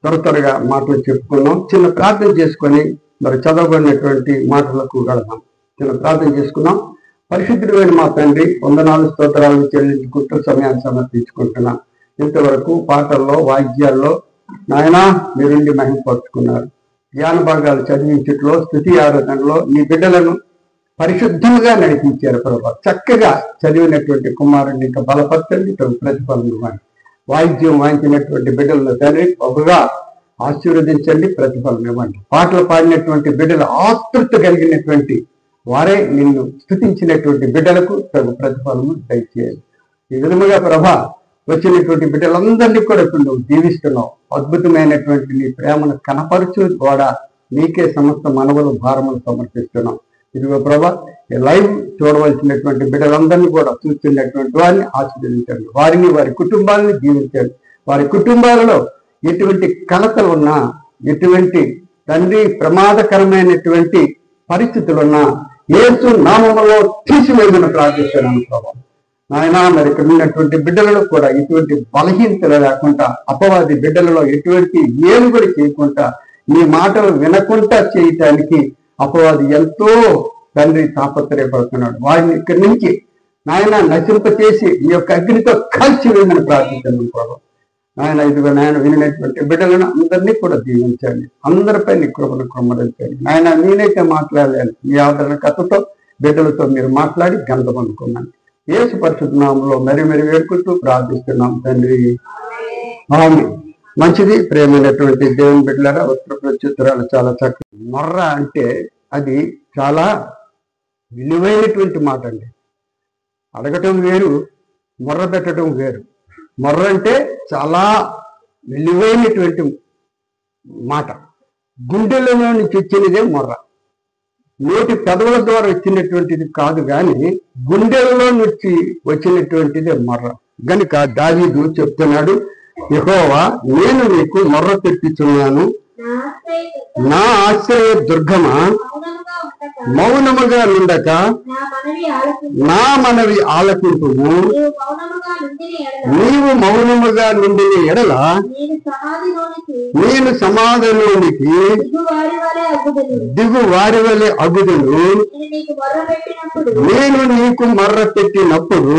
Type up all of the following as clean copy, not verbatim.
త్వరగా మాటలు చెప్పుకున్నాం. చిన్న ప్రార్థన చేసుకొని మరి చదవబడినటువంటి మాటలకు వెళదాం. చిన్న ప్రార్థన చేసుకున్నాం. పరిశుద్ధుడైన మా తండ్రి, వందనాలు స్తోత్రాలను చెల్లించుకుంటూ సమయాన్ని సమర్పించుకుంటున్నాం. ఇంతవరకు పాటల్లో, వాయిద్యాల్లో నాయనా మీరుండి మహిమపరుచుకున్నారు. జ్ఞాన భాగాలు చదివించట్లో, స్తుతి ఆరాధనలో నీ బిడ్డలను పరిశుద్ధంగా నడిపించారు ప్రభా. చక్కగా చదివినటువంటి కుమారుడిని ఇంకా బలపరచండి, ప్రతిఫలం ఇవ్వండి. వాయిద్యం వాయించినటువంటి బిడ్డలను తండ్రి ఒకగా ఆశీర్వదించండి, ప్రతిఫలం ఇవ్వండి. పాటలు పాడినటువంటి బిడ్డలు ఆతృత కలిగినటువంటి వారే నిన్ను స్తుతించినటువంటి బిడ్డలకు తగు ప్రతిఫలము దయచేయాలి. ఈ విధముగా ప్రభా వచ్చినటువంటి బిడ్డలందరినీ కూడా ఇప్పుడు నువ్వు దీవిస్తున్నావు. అద్భుతమైనటువంటి నీ ప్రేమను కనపరచు కూడా నీకే సమస్త మనవులు భారములు సమర్పిస్తున్నాం. ఇదిగో ప్రభా లైవ్ చూడవలసినటువంటి బిడ్డలందరినీ కూడా చూస్తున్నటువంటి వారిని ఆశీర్వదించండి. వారిని, వారి కుటుంబాలని దీవించండి. వారి కుటుంబాలలో ఎటువంటి కలతలు ఉన్నా, ఎటువంటి తండ్రి ప్రమాదకరమైనటువంటి పరిస్థితులున్నా యేసు నామములో తీసివేయమని ప్రార్థిస్తున్నాను ప్రభా. నాయన మరి ఇక్కడ ఉన్నటువంటి బిడ్డలలో కూడా ఎటువంటి బలహీనతలు లేకుండా, అపవాది బిడ్డలలో ఎటువంటి ఏలు కూడా చేయకుండా, నీ మాటలు వినకుండా చేయటానికి అపవాది ఎంతో తండ్రి తాపత్రయపడుతున్నాడు. వారిని ఇక్కడి నుంచి నాయన నశింపచేసి ఈ యొక్క అగ్నితో కాల్చి వేయమని ప్రార్థిస్తున్నాను ప్రభావ. నాయన ఇదిగో నాయన వినినటువంటి బిడ్డలను అందరినీ కూడా దీవించండి. అందరిపై నీ కృపను కుమ్మరించండి. నాయన నేనైతే మాట్లాడలేను, మీ ఆదరణ కథతో బిడ్డలతో మీరు మాట్లాడి గంధం అనుకున్నాను. యేసు పరిశుద్ధ నామములో మరి వేడుకుంటూ ప్రార్థిస్తున్నాం తండ్రి, ఆమేన్. మంచిది. ప్రేమైనటువంటి దేవుని బిడ్డలారా, ఉత్తర ప్రత్యుత్తరాలు చాలా చక్కగా. మొర్ర అంటే అది చాలా విలువైనటువంటి మాట అండి. అడగటం వేరు, మొర్ర పెట్టడం వేరు. మొర్ర అంటే చాలా విలువైనటువంటి మాట. గుండెల్లో నుంచి వచ్చినదే మొర్ర. నోటి పెదవుల ద్వారా వచ్చినటువంటిది కాదు, కానీ గుండెల్లో నుంచి వచ్చినటువంటిదే మొర్ర. గనుక దావీదు చెప్తున్నాడు, యెహోవా నేను నీకు మొర్ర తెప్పించున్నాను, నా ఆశ్రయ దుర్గమా మౌనముగా నుండక నా మనవి ఆలకింపుము. నీవు మౌనముగా నుండిన ఎడల నేను సమాధిలోనికి దిగు వారి వలె అగుదును. నేను నీకు మొర్ర పెట్టినప్పుడు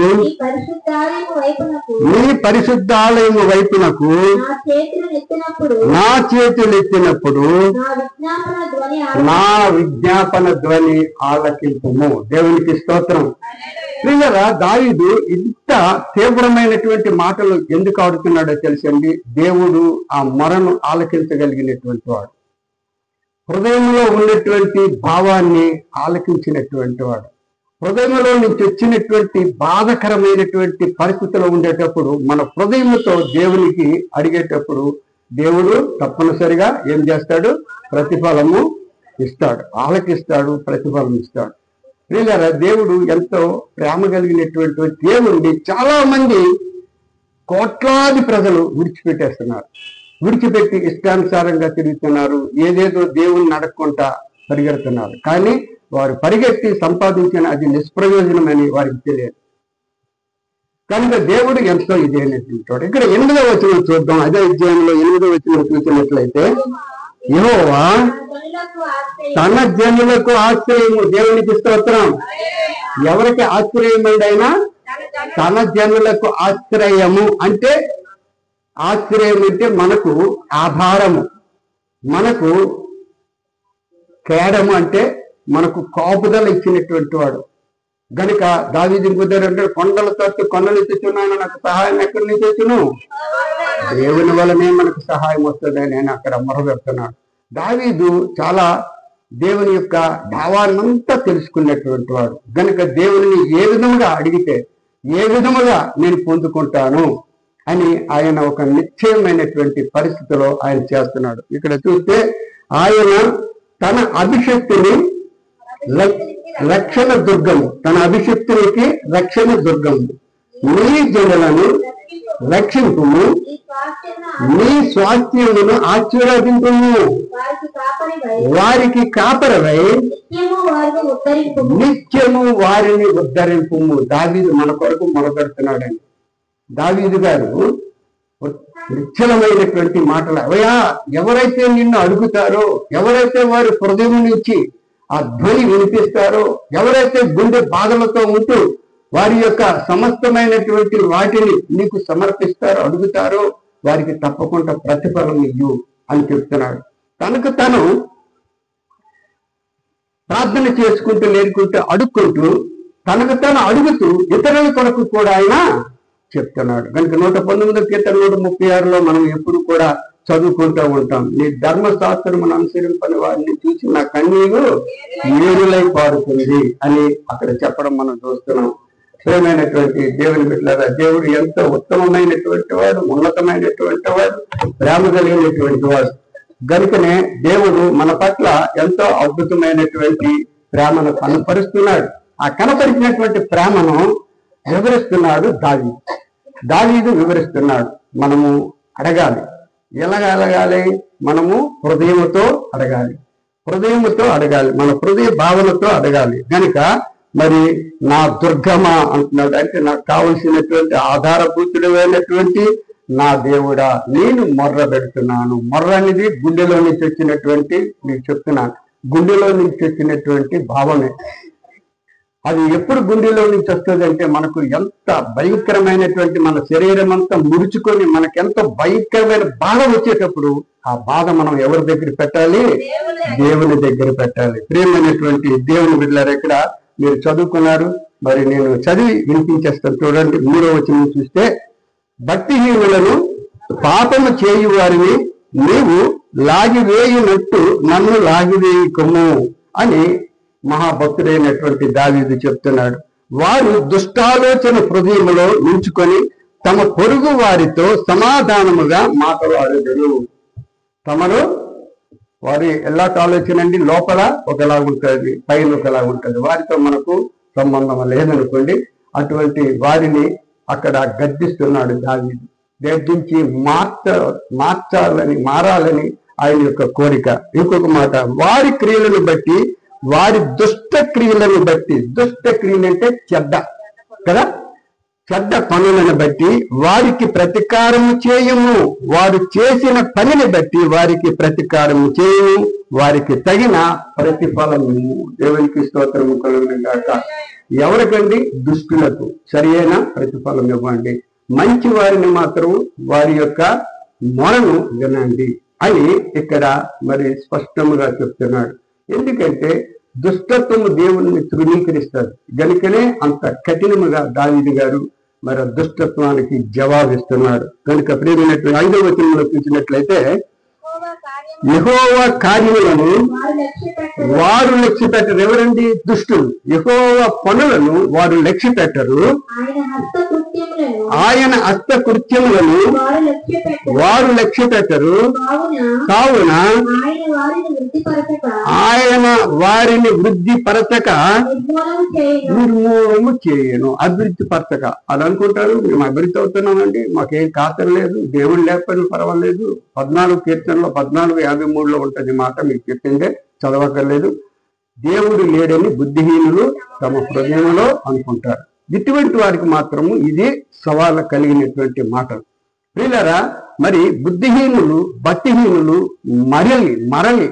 నీ పరిశుద్ధాలయము వైపునకు నా చేతులు ఎత్తినప్పుడు నా విజ్ఞాపన ధ్వని ఆలకింపుము. దేవునికి స్తోత్రం. ప్రియులారా, దావీదు ఇంత తీవ్రమైనటువంటి మాటలు ఎందుకు ఆడుతున్నాడో తెలుసండి. దేవుడు ఆ మొరను ఆలకించగలిగినటువంటి వాడు, హృదయంలో ఉన్నటువంటి భావాన్ని ఆలకించినటువంటి వాడు. హృదయంలో నుంచి వచ్చినటువంటి బాధకరమైనటువంటి పరిస్థితుల్లో ఉండేటప్పుడు మన హృదయంతో దేవునికి అడిగేటప్పుడు దేవుడు తప్పనిసరిగా ఏం చేస్తాడు? ప్రతిఫలము ఇస్తాడు, ఆలకిస్తాడు, ప్రతిఫలం ఇస్తాడు. ప్రియులారా, దేవుడు ఎంతో ప్రేమ కలిగినటువంటి దేవుడిని చాలా మంది కోట్లాది ప్రజలు విడిచిపెట్టేస్తున్నారు. విడిచిపెట్టి ఇష్టానుసారంగా తిరుగుతున్నారు, ఏదేదో దేవుణ్ణి అడగకుండా పరిగెడుతున్నారు. కానీ వారు పరిగెత్తి సంపాదించిన అది నిష్ప్రయోజనమని వారికి తెలియదు. కనుక దేవుడు ఎంతో ఇదేనటువంటి. ఇక్కడ 8వ వచనం చూద్దాం. అదే అధ్యాయంలో 8వ వచనం చూసినట్లయితే, యెహోవా తన జనులకు ఆశ్రయము. దేవునికి స్తోత్రం. ఎవరికి ఆశ్రయం అయినా? తన జనులకు ఆశ్రయము. అంటే ఆశ్రయం అంటే మనకు ఆధారము, మనకు కేడము, అంటే మనకు కాపుదల ఇచ్చినటువంటి వాడు. గనుక దావీదు కుదరంటే కొండల తట్టు కొండలు తెచ్చున్నాను, నాకు సహాయం ఎక్కడి నుంచి వచ్చును? దేవుని వల్లనే మనకు సహాయం వస్తుందని నేను అక్కడ మొరపెడుతున్నాను. దావీదు చాలా దేవుని యొక్క భావాన్నంతా తెలుసుకున్నటువంటి వాడు. గనుక దేవుని ఏ విధముగా అడిగితే ఏ విధముగా నేను పొందుకుంటాను అని ఆయన ఒక నిశ్చయమైనటువంటి పరిస్థితిలో ఆయన చేస్తున్నాడు. ఇక్కడ చూస్తే ఆయన తన అభిషక్తిని రక్షణ దుర్గము, తన అభిషక్తునికి రక్షణ దుర్గము, నీ జనులను రక్షింపుము, నీ స్వాస్థ్యమును ఆశీర్వదింపుము, వారికి కాపరవై నిత్యము వారిని ఉద్ధరింపుము. దావీదు మన కొరకు మొరపెడుతున్నాడండి. దావీదు గారు నిశ్చలమైనటువంటి మాటలు. అవయా ఎవరైతే నిన్ను అడుగుతారో, ఎవరైతే వారి హృదయం నుంచి ఆ ధ్వని వినిపిస్తారో, ఎవరైతే గుండె బాధలతో ఉంటూ వారి యొక్క సమస్తమైనటువంటి వాటిని నీకు సమర్పిస్తారో, అడుగుతారో, వారికి తప్పకుండా ప్రతిఫలం ఇయ్యు అని చెప్తున్నాడు. తనకు తను ప్రార్థన చేసుకుంటూ లేకుంటూ అడుక్కుంటూ తనకు తను అడుగుతూ ఇతరుల కొరకు కూడా ఆయన చెప్తున్నాడు. కనుక 119 కీర్తన 136లో మనం ఎప్పుడు కూడా చదువుకుంటూ ఉంటాం. నీ ధర్మశాస్త్రమును అనుసరింపని వారిని చూసి నా కన్నీరు ఏరులై పారుతుంది అని అక్కడ చెప్పడం మనం చూస్తున్నాం. ప్రేమైనటువంటి దేవుని బిడ్డలారా, దేవుడు ఎంతో ఉత్తమమైనటువంటి వాడు, ఉన్నతమైనటువంటి వాడు, ప్రేమ కలిగినటువంటి వాడు. గనుకనే దేవుడు మన పట్ల ఎంతో అద్భుతమైనటువంటి ప్రేమను కనపరుస్తున్నాడు. ఆ కనపరిచినటువంటి ప్రేమను వివరిస్తున్నాడు దావీదు వివరిస్తున్నాడు. మనము అడగాలి. ఎలాగ అడగాలి? మనము హృదయముతో అడగాలి. మన హృదయ భావనతో అడగాలి. కనుక మరి నా దుర్గమా అంటున్నాడు. అంటే నాకు కావలసినటువంటి ఆధారభూతుడైనటువంటి నా దేవుడా, నేను మొర్ర పెడుతున్నాను. మొర్ర అనేది గుండెలో నుంచి వచ్చినటువంటి, మీకు చెప్తున్నాను, గుండెలో నుంచి వచ్చినటువంటి భావమే. అది ఎప్పుడు గుండెలో నుంచి వస్తుంది అంటే మనకు ఎంత భయంకరమైనటువంటి, మన శరీరం అంతా ముడుచుకొని మనకెంత భయంకరమైన బాధ వచ్చేటప్పుడు ఆ బాధ మనం ఎవరి దగ్గర పెట్టాలి? దేవుని దగ్గర పెట్టాలి. ప్రియమైనటువంటి దేవుని బిడ్డలారా, ఇక్కడ మీరు చదువుకున్నారు, మరి నేను చదివి వినిపించేస్తాను. చూడండి, 3వ వచనం చూస్తే, భక్తిహీనులను పాపము చేయు వారిని నీవు లాగివేయునట్టు నన్ను లాగివేయకము అని మహాభక్తుడైనటువంటి దావీదు చెప్తున్నాడు. వారు దుష్టాలోచన హృదయములో ఉంచుకొని తమ పొరుగు వారితో సమాధానముగా మాట్లాడరు. తమలో వారి ఎలాంటి ఆలోచన అండి? లోపల ఒకలాగుంటుంది, పైన ఒకలాగుంటుంది. వారితో మనకు సంబంధం లేదనుకోండి. అటువంటి వారిని అక్కడ గద్దిస్తున్నాడు దావీదు. గద్దించి మారాలని ఆయన యొక్క కోరిక. ఇంకొక మాట, వారి క్రియలను బట్టి, వారి దుష్ట క్రియలను బట్టి, దుష్ట క్రియలు అంటే చెడ్డ కదా, చెడ్డ పనులను బట్టి వారికి ప్రతీకారము చేయము. వారు చేసిన పనిని బట్టి వారికి ప్రతీకారము చేయము, వారికి తగిన ప్రతిఫలము. దేవునికి స్తోత్రము కలుగును గాక. ఎవరికండి? దుష్టులకు సరియైన ప్రతిఫలం ఇవ్వండి, మంచి వారిని మాత్రం వారి యొక్క మొరను వినండి అని ఇక్కడ మరి స్పష్టముగా చెప్తున్నాడు. ఎందుకంటే దుష్టత్వము దేవుని తృణీకరిస్తారు. గనుకనే అంత కఠినముగా దావీదు గారు మరి దుష్టత్వానికి జవాబిస్తున్నాడు. కనుక ప్రియమైనటువంటి 5వ వచనంలో చూసినట్లయితే, యెహోవా కార్యములను వారు లక్ష్య పెట్టరు. ఎవరండి? దుష్టులు. యెహోవా పనులను వారు లక్ష్య పెట్టరు. ఆయన హస్తకృత్యములను వారు లక్ష్య పెట్టరు. కావున ఆయన వారిని వృద్ధి పరచక నిర్మూలము చేయను. అభివృద్ధి పరచక అని అనుకుంటారు. మేము అభివృద్ధి అవుతున్నామండి, మాకేం ఖాతరు లేదు, దేవుడు లేకపోయినా పర్వాలేదు. 14 కీర్తనలో 14:53 ఉంటుంది మాట, మీకు చెప్పిందే చదవక్కర్లేదు. దేవుడు లేడని బుద్ధిహీనులు తమ హృదయంలో అనుకుంటారు. ఇటువంటి వారికి మాత్రము ఇది సవాళ్ళ కలిగినటువంటి మాటలు. ప్రియులారా, మరి బుద్ధిహీనులు, భక్తిహీనులు మరలి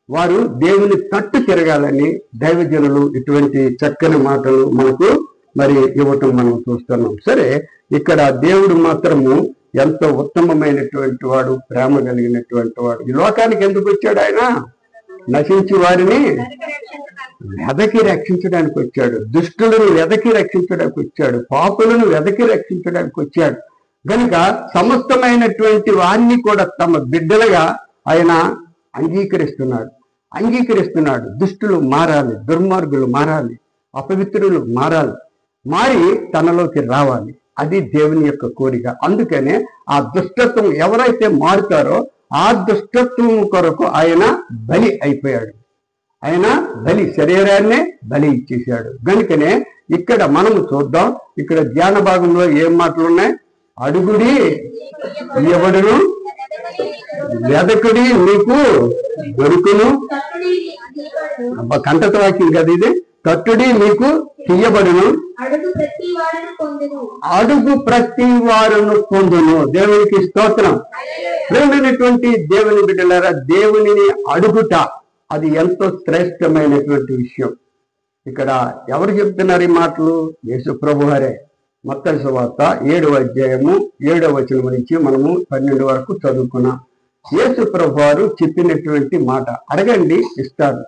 వారు దేవుని తట్టు తిరగాలని దైవజనులు ఇటువంటి చక్కని మాటలు మనకు మరి ఇవ్వటం మనం చూస్తున్నాం. సరే, ఇక్కడ దేవుడు మాత్రము ఎంతో ఉత్తమమైనటువంటి వాడు, ప్రేమ కలిగినటువంటి వాడు. ఈ లోకానికి ఎందుకు వచ్చాడు? ఆయన నశించి వారిని వెదకి రక్షించడానికి వచ్చాడు. దుష్టులను వెదకి రక్షించడానికి వచ్చాడు. పాపులను వెదకి రక్షించడానికి వచ్చాడు. కనుక సమస్తమైనటువంటి వారిని కూడా తమ బిడ్డలుగా ఆయన అంగీకరిస్తున్నాడు. దుష్టులు మారాలి, దుర్మార్గులు మారాలి, అపవిత్రులు మారి తనలోకి రావాలి. అది దేవుని యొక్క కోరిక. అందుకనే ఆ దుష్టత్వం ఎవరైతే మారుతారో ఆ దుష్టత్వం కొరకు ఆయన బలి అయిపోయాడు. ఆయన శరీరాన్నే బలి ఇచ్చేశాడు. కనుకనే ఇక్కడ మనము చూద్దాం. ఇక్కడ ధ్యాన భాగంలో ఏం మాటలు ఉన్నాయి? అడుగుడి ఎవడును, వెదకుడి మీకు దొరుకును. కంటత వాక్యం కదా ఇది. తట్టుడి మీకు తీయబడును, అడుగు ప్రతి వారును పొందును. దేవునికి స్తోత్రం. ప్రేమైనటువంటి దేవుని బిడ్డలారా, దేవునిని అడుగుట అది ఎంతో శ్రేష్టమైనటువంటి విషయం. ఇక్కడ ఎవరు చెప్తున్నారు ఈ మాటలు? యేసు ప్రభువారే. మత్తయి సువార్త 7వ అధ్యాయము 7వ వచనం నుంచి మనము 12 వరకు చదువుకున్నాం. యేసు ప్రభువారు చెప్పినటువంటి మాట, అడగండి ఇస్తాను,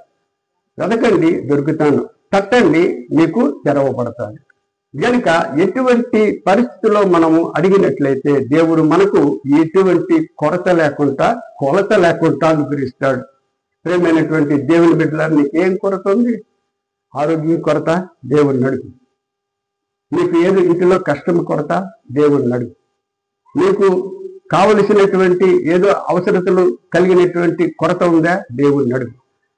వెతకండి దొరుకుతాను, తట్టండి మీకు తెరవబడతాను. కనుక ఎటువంటి పరిస్థితుల్లో మనము అడిగినట్లయితే దేవుడు మనకు ఎటువంటి కొరత లేకుండా కొలత లేకుండా అనుగ్రహిస్తాడు. ప్రేమైనటువంటి దేవుని బిడ్డలారా, నీకేం కొరత ఉంది? ఆరోగ్యం కొరత? దేవుడిని అడుగు. నీకు ఏదో ఇంటిలో కష్టం కొరత? దేవుడిని అడుగు. నీకు కావలసినటువంటి ఏదో అవసరతలు కలిగినటువంటి కొరత ఉందా? దేవుడిని అడుగు.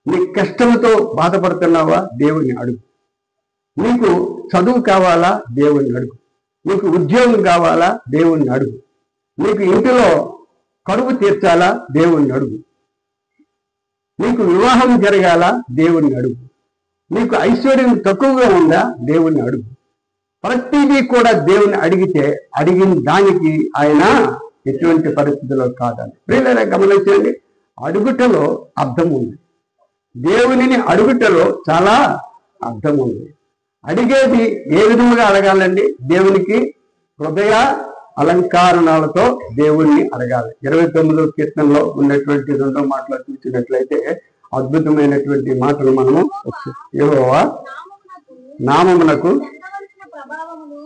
నీ కష్టంతో బాధపడుతున్నావా? దేవుడిని అడుగు. నీకు చదువు కావాలా? దేవుడిని అడుగు. నీకు ఉద్యోగం కావాలా? దేవుడిని అడుగు. నీకు ఇంటిలో కరువు తీర్చాలా? దేవుడిని అడుగు. నీకు వివాహం జరగాల? దేవుడిని అడుగు. నీకు ఐశ్వర్యం తక్కువగా ఉందా? దేవుడిని అడుగు. ప్రతిదీ కూడా దేవుని అడిగితే అడిగిన దానికి ఆయన ఎటువంటి పరిస్థితుల్లో కాదని. ప్రియులారా, గమనించండి, అడుగుటలో అర్థం ఉంది. దేవునిని అడుగుటలో చాలా అర్థం ఉంది. అడిగేది ఏ విధముగా అడగాలండి? దేవునికి హృదయ అలంకారణాలతో దేవుణ్ణి అడగాలి. 29వ కీర్తనలో ఉన్నటువంటి 2వ మాటలు చూసినట్లయితే అద్భుతమైనటువంటి మాటలు మనము, యెహోవా నామమునకు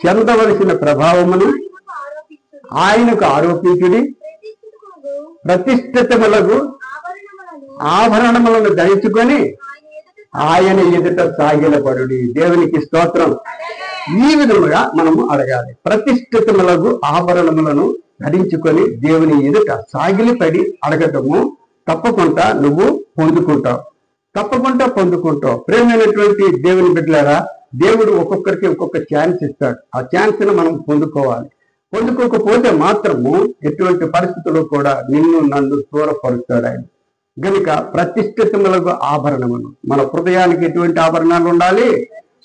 చెందవలసిన ప్రభావమును ఆయనకు ఆరోపించుడి, ప్రతిష్ఠితములకు ఆభరణములను ధరించుకొని ఆయన ఎదుట సాగిలపడుడి. దేవునికి స్తోత్రం. ఈ విధముగా మనము అడగాలి. ప్రతిష్ఠితములకు ఆభరణములను ధరించుకొని దేవుని ఎదుట సాగిలిపడి అడగటము తప్పకుండా నువ్వు పొందుకుంటావు, తప్పకుండా పొందుకుంటావు. ప్రేమైనటువంటి దేవుని బిడ్డలారా, దేవుడు ఒక్కొక్కరికి ఒక్కొక్క ఛాన్స్ ఇస్తాడు. ఆ ఛాన్స్ ని మనం పొందుకోవాలి. పొందుకోకపోతే మాత్రము ఎటువంటి పరిస్థితుల్లో కూడా నిన్ను నన్ను దూరపరుస్తాడు ఆయన. గనుక ప్రతిష్ఠితములకు ఆభరణములు, మన హృదయానికి ఎటువంటి ఆభరణాలు ఉండాలి?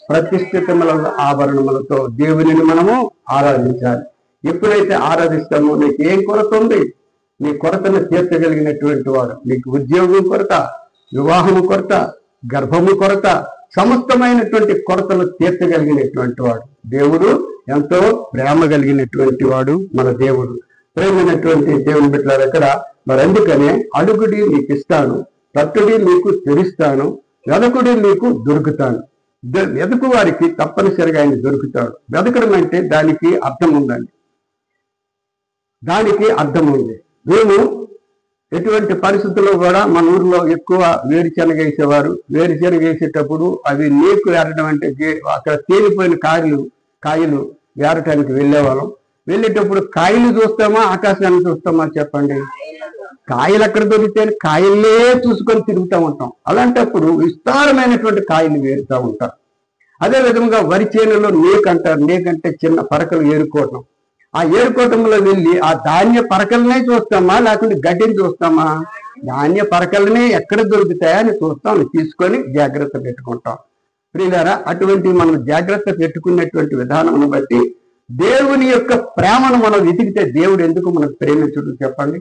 ప్రతిష్ఠితములకు ఆభరణములతో దేవునిని మనము ఆరాధించాలి. ఎప్పుడైతే ఆరాధిస్తామో నీకు ఏం కొరత ఉంది? నీ కొరతను తీర్చగలిగినటువంటి వాడు. నీకు ఉద్యోగం కొరత, వివాహము కొరత, గర్భము కొరత, సమస్తమైనటువంటి కొరతలు తీర్చగలిగినటువంటి వాడు దేవుడు. ఎంతో ప్రేమ కలిగినటువంటి వాడు మన దేవుడు. ప్రేమైనటువంటి దేవుని బిడ్డలారా, ఇక్కడ మరి అందుకనే అడుగుడి మీకు ఇస్తాను, తట్టుడి మీకు తెరుస్తాను, వెదకుడి మీకు దొరుకుతాను. వెదకు వారికి తప్పనిసరిగా ఆయన దొరుకుతాడు. వెదకడం అంటే దానికి అర్థం ఉందండి, దానికి అర్థం ఉంది. మేము ఎటువంటి పరిస్థితుల్లో కూడా మన ఊర్లో ఎక్కువ వేరుశనగ వేసేవారు. వేరుశనగ వేసేటప్పుడు అవి నీకు ఏరడం అంటే అక్కడ తేలిపోయిన కాయలు ఏరటానికి వెళ్ళేవాళ్ళం. వెళ్ళేటప్పుడు కాయలు చూస్తామా, ఆకాశాన్ని చూస్తామా? చెప్పండి. కాయలు ఎక్కడ దొరికితే కాయలే చూసుకొని తిరుగుతూ ఉంటాం. అలాంటప్పుడు విస్తారమైనటువంటి కాయలు వేరుతూ ఉంటారు. అదే విధంగా వరి చేనులో నేకంటారు. నేకంటే చిన్న పరకలు ఏరుకోవటం. ఆ ఏరుకోవటంలో వెళ్ళి ఆ ధాన్య పరకలనే చూస్తామా, లేకుంటే గడ్డిని చూస్తామా? ధాన్య పరకలనే ఎక్కడ దొరుకుతాయని చూస్తాం, తీసుకొని జాగ్రత్త పెట్టుకుంటాం. ప్రియులారా, అటువంటి మనం జాగ్రత్త పెట్టుకున్నటువంటి విధానం బట్టి దేవుని యొక్క ప్రేమను మనం వెతికితే దేవుడు ఎందుకు మనకు ప్రేమించడు చెప్పండి?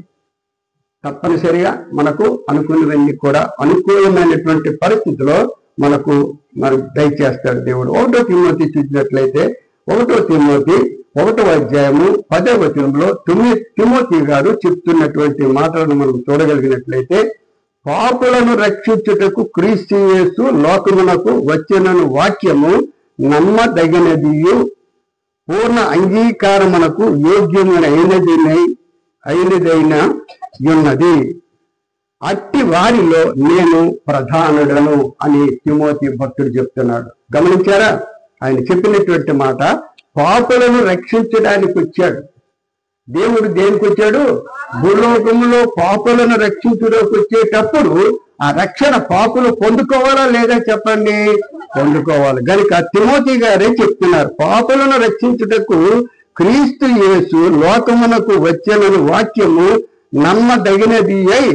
తప్పనిసరిగా మనకు అనుకున్నవన్నీ కూడా అనుకూలమైనటువంటి పరిస్థితిలో మనకు మరి దయచేస్తాడు దేవుడు. 1వ తిమోతి చూసినట్లయితే 1వ తిమోతి 1వ అధ్యాయము 10వ వచనంలో తిమోతి గారు చెప్తున్నటువంటి మాటలను మనం చూడగలిగినట్లయితే, పాపులను రక్షించుటకు క్రీస్తు యేసు లోకమునకు వచ్చినను వాక్యము నమ్మదగినదియు పూర్ణ అంగీకారమునకు యోగ్యమైనదైన ఉన్నది. అట్టి వారిలో నేను ప్రధానుడను అని తిమోతి భక్తుడు చెప్తున్నాడు. గమనించారా? ఆయన చెప్పినటువంటి మాట, పాపులను రక్షించడానికి వచ్చాడు దేవుడు. దేనికి వచ్చాడు? భూలోకములో పాపులను రక్షించడానికి వచ్చేటప్పుడు ఆ రక్షణ పాపులు పొందుకోవాలా లేదా చెప్పండి? పొందుకోవాలి. కనుక తిమోతి గారే చెప్తున్నారు, పాపులను రక్షించుటకు క్రీస్తు యేసు లోకమునకు వచ్చిన వాక్యము నమ్మదగినది అయి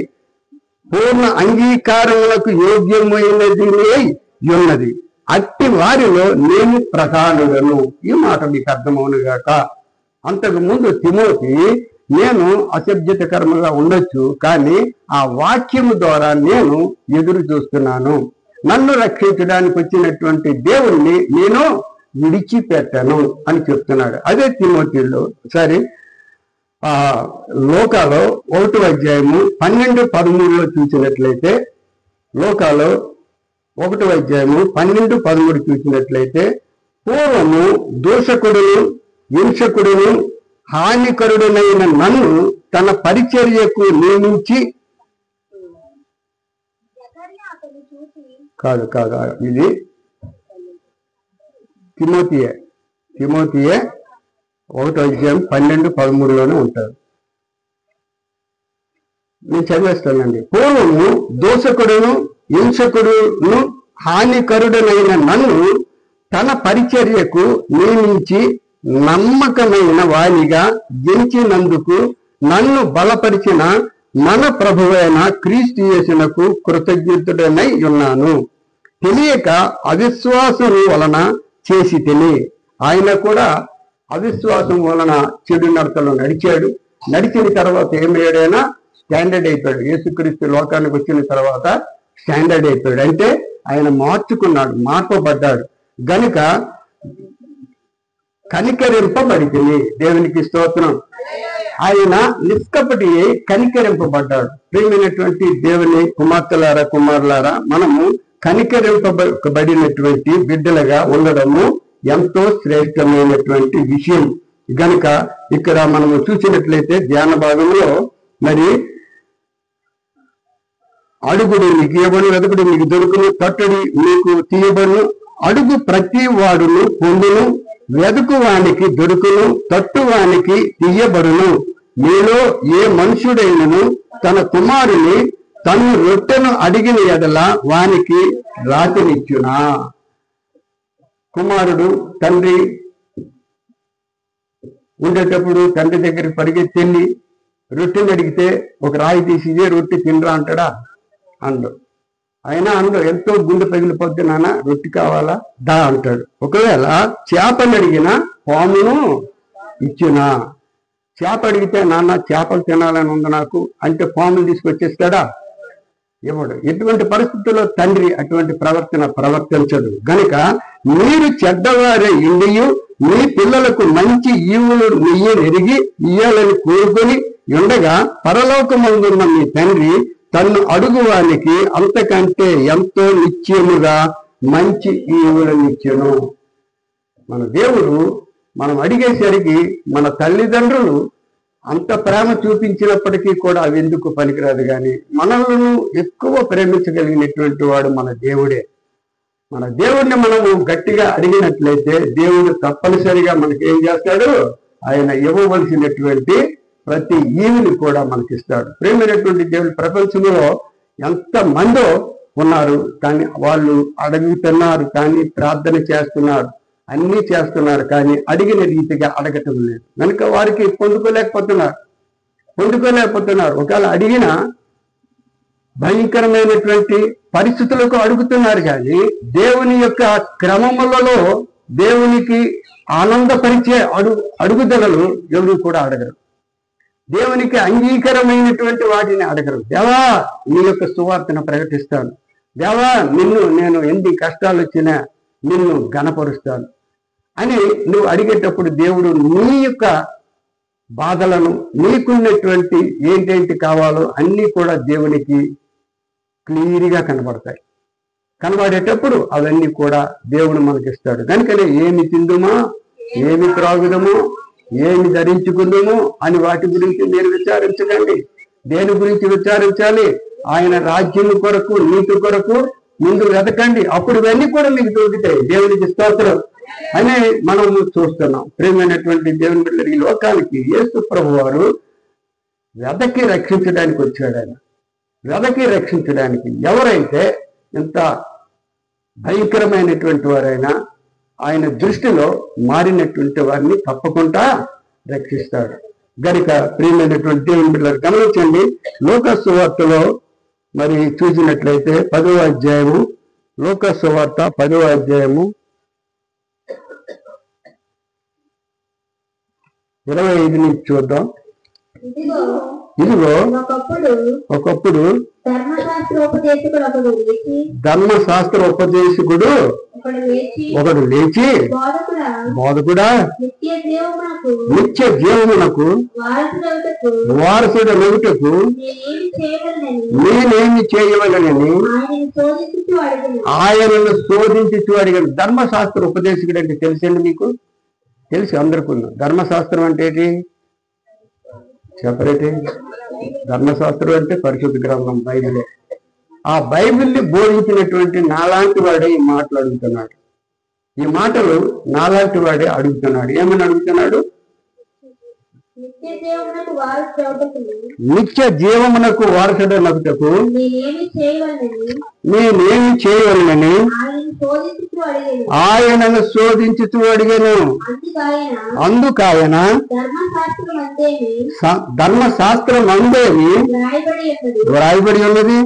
పూర్ణ అంగీకారములకు యోగ్యమైనది అయి ఉన్నది. అట్టి వారిలో నేను ప్రధానుడను. ఈ మాట మీకు అర్థమవునుగాక. అంతకు ముందు తిమోతి, నేను అసభ్యతకరముగా ఉండొచ్చు, కానీ ఆ వాక్యము ద్వారా నేను ఎదురు చూస్తున్నాను. నన్ను రక్షించడానికి వచ్చినటువంటి దేవుణ్ణి నేను విడిచిపెట్టను అని చెప్తున్నాడు. అదే తిమోతిలో సరే లోకాలో 1వ అధ్యాయము 12-13 చూసినట్లయితే, లోకాలో 1వ అధ్యాయము 12-13 చూసినట్లయితే, పూర్వము దోషకుడును హింసకుడును హానికరుడునైన నన్ను తన పరిచర్యకు నియమించి కాదు ఇది తిమోతియే 1వ అధ్యాయం 12-13లోనే ఉంటారు. నేను చదివేస్తానండి. పూర్వము దోషకుడును హింసకుడును హానికరుడునైన నన్ను తన పరిచర్యకు నియమించి నమ్మకమైన వానిగా ఎంచినందుకు నన్ను బలపరిచిన మన ప్రభువైన క్రీస్తు యేసునకు కృతజ్ఞతుడనై ఉన్నాను. తెలియక అవిశ్వాసం వలన చేసి ఆయన కూడా అవిశ్వాసం వలన చెడు నడతలో నడిచాడు. నడిచిన తర్వాత ఏమయ్యాడైనా స్టాండర్డ్ అయిపోయాడు. యేసుక్రీస్తు లోకానికి వచ్చిన తర్వాత స్టాండర్డ్ అయిపోయాడు. అంటే ఆయన మార్చుకున్నాడు, మార్పబడ్డాడు. గనుక కనికరింపబడితిని. దేవునికి స్తోత్రం. ఆయన నిష్కపటి కనికరింపబడ్డాడు. ప్రియమైనటువంటి దేవుని కుమార్తెలారా, కుమారులారా, మనము కనికరింపబడినటువంటి బిడ్డలుగా ఉండడము ఎంతో శ్రేష్టమైనటువంటి విషయం. గనుక ఇక్కడ మనము చూసినట్లయితే ధ్యాన భాగంలో మరి అడుగుడు మీకు ఇవ్వబడును, వెతుకుడు మీకు దొరుకును, తట్టుడి మీకు తీయబడును, అడుగు ప్రతి వాడును పొందును, వెదుకు వానికి దొరుకును, తట్టువానికి తీయబడును. మీలో ఏ మనుషుడైనను తన కుమారుని తను రొట్టెను అడిగిన ఎడల వానికి రాతినిచ్చునా? కుమారుడు తండ్రి ఉండేటప్పుడు తండ్రి దగ్గరికి పరిగెత్తి రొట్టెని అడిగితే ఒక రాయి తీసి ఇదే రొట్టె తినరా అంటాడా? అండు. అయినా అండు ఎంతో గుండె పగిలిపోద్ది, నాన్న రొట్టె కావాలా దా అంటాడు. ఒకవేళ చేపలు అడిగినా పామును ఇచ్చునా? చేప అడిగితే నాన్న చేపలు తినాలని ఉంది నాకు అంటే పాములు తీసుకొచ్చేస్తాడా? ఇవ్వడు. ఎటువంటి పరిస్థితుల్లో తండ్రి అటువంటి ప్రవర్తించడు. గనుక మీరు చెడ్డవారే ఇండియు మీ పిల్లలకు మంచి ఈవులు నెరిగి ఇయ్యాలని కోరుకొని ఉండగా పరలోకమందున్న మీ తండ్రి తన్ను అడుగువానికి అంతకంటే ఎంతో నిశ్చయముగా మంచి ఈవులనిచ్చెను. మన దేవుడు మనం అడిగేసరికి మన తల్లిదండ్రులు అంత ప్రేమ చూపించినప్పటికీ కూడా అవి ఎందుకు పనికిరాదు. కానీ మనలను ఎక్కువ ప్రేమించగలిగినటువంటి వాడు మన దేవుడే. మన దేవుడిని మనము గట్టిగా అడిగినట్లయితే దేవుడు తప్పనిసరిగా మనకి ఏం చేస్తాడు? ఆయన ఇవ్వవలసినటువంటి ప్రతి ఈవిని కూడా మనకిస్తాడు. ప్రేమైనటువంటి దేవుడు ప్రపంచంలో ఎంత మందో ఉన్నారు, కానీ వాళ్ళు అడుగుతున్నారు, కానీ ప్రార్థన చేస్తున్నారు, అన్నీ చేస్తున్నారు, కానీ అడిగిన రీతిగా అడగటం లేదు. కనుక వారికి పొందుకోలేకపోతున్నారు. ఒకవేళ అడిగిన భయంకరమైనటువంటి పరిస్థితులకు అడుగుతున్నారు, కానీ దేవుని యొక్క క్రమములలో దేవునికి ఆనందపరిచే అడుగుదలలు ఎవరు కూడా అడగరు. దేవునికి అంగీకారమైనటువంటి వాటిని అడగరు. దేవా నీ యొక్క సువార్తను ప్రకటిస్తాను, దేవా నేను ఎన్ని కష్టాలు వచ్చినా నిన్ను ఘనపరుస్తాను అని నువ్వు అడిగేటప్పుడు దేవుడు నీ యొక్క బాధలను, నీకున్నటువంటి ఏంటేంటి కావాలో అన్నీ కూడా దేవునికి క్లియర్గా కనబడతాయి. కనబడేటప్పుడు అవన్నీ కూడా దేవుడు మనకిస్తాడు. కనుకనే ఏమి తిందుమో, ఏమి త్రాగుదమో, ఏమి ధరించుకుందామో అని వాటి గురించి మీరు విచారించకండి. దేని గురించి విచారించాలి? ఆయన రాజ్యం కొరకు, నీతి కొరకు ముందు వెతకండి, అప్పుడు ఇవన్నీ కూడా మీకు దొరుకుతాయి. దేవునికి స్తోత్రం అని మనము చూస్తున్నాం. ప్రియమైనటువంటి దేవుని బిడ్డలు, ఈ లోకానికి యేసు ప్రభు వారు వెతకి రక్షించడానికి వచ్చాడు. ఆయన వెతకి రక్షించడానికి ఎవరైతే ఎంత భయంకరమైనటువంటి వారైనా ఆయన దృష్టిలో మారినటువంటి వారిని తప్పకుండా రక్షిస్తాడు. గనుక ప్రియమైనటువంటి దేవుని బిడ్డలు గమనించండి. లోక సువార్తలో మరి చూసినట్లయితే 10వ అధ్యాయము లూకా సువార్త 10వ అధ్యాయము 25 నుంచి చూద్దాం. ఇదిగో ఒకప్పుడు ధర్మశాస్త్ర ఉపదేశకుడు ఒకడు లేచి, బోధకుడా, నిత్య జీవమునకు వారసుడనగుటకు నేనేమి చేయవలనని ఆయనను శోధించుచు అడిగాడు. ధర్మశాస్త్ర ఉపదేశకుడు అంటే తెలుసండి మీకు? తెలుసు అందరికీ. ధర్మశాస్త్రం అంటే ఏంటి చెప్పరేటి? ధర్మశాస్త్రం అంటే పరిశుద్ధ గ్రంథం, బైబిలే. ఆ బైబిల్ని బోధించినటువంటి నాలాంటి వాడే ఈ మాటలు అడుగుతున్నాడు. ఈ మాటలు నాలాంటి వాడే అడుగుతున్నాడు. ఏమని అడుగుతున్నాడు? నిత్య జీవమునకు వారసుడనగుటకు నేనేమి చేయవలనని ఆయనను శోధించుతూ అడిగాను. అందుకాయన ధర్మశాస్త్రం అందేమి వ్రాయబడి ఉన్నది,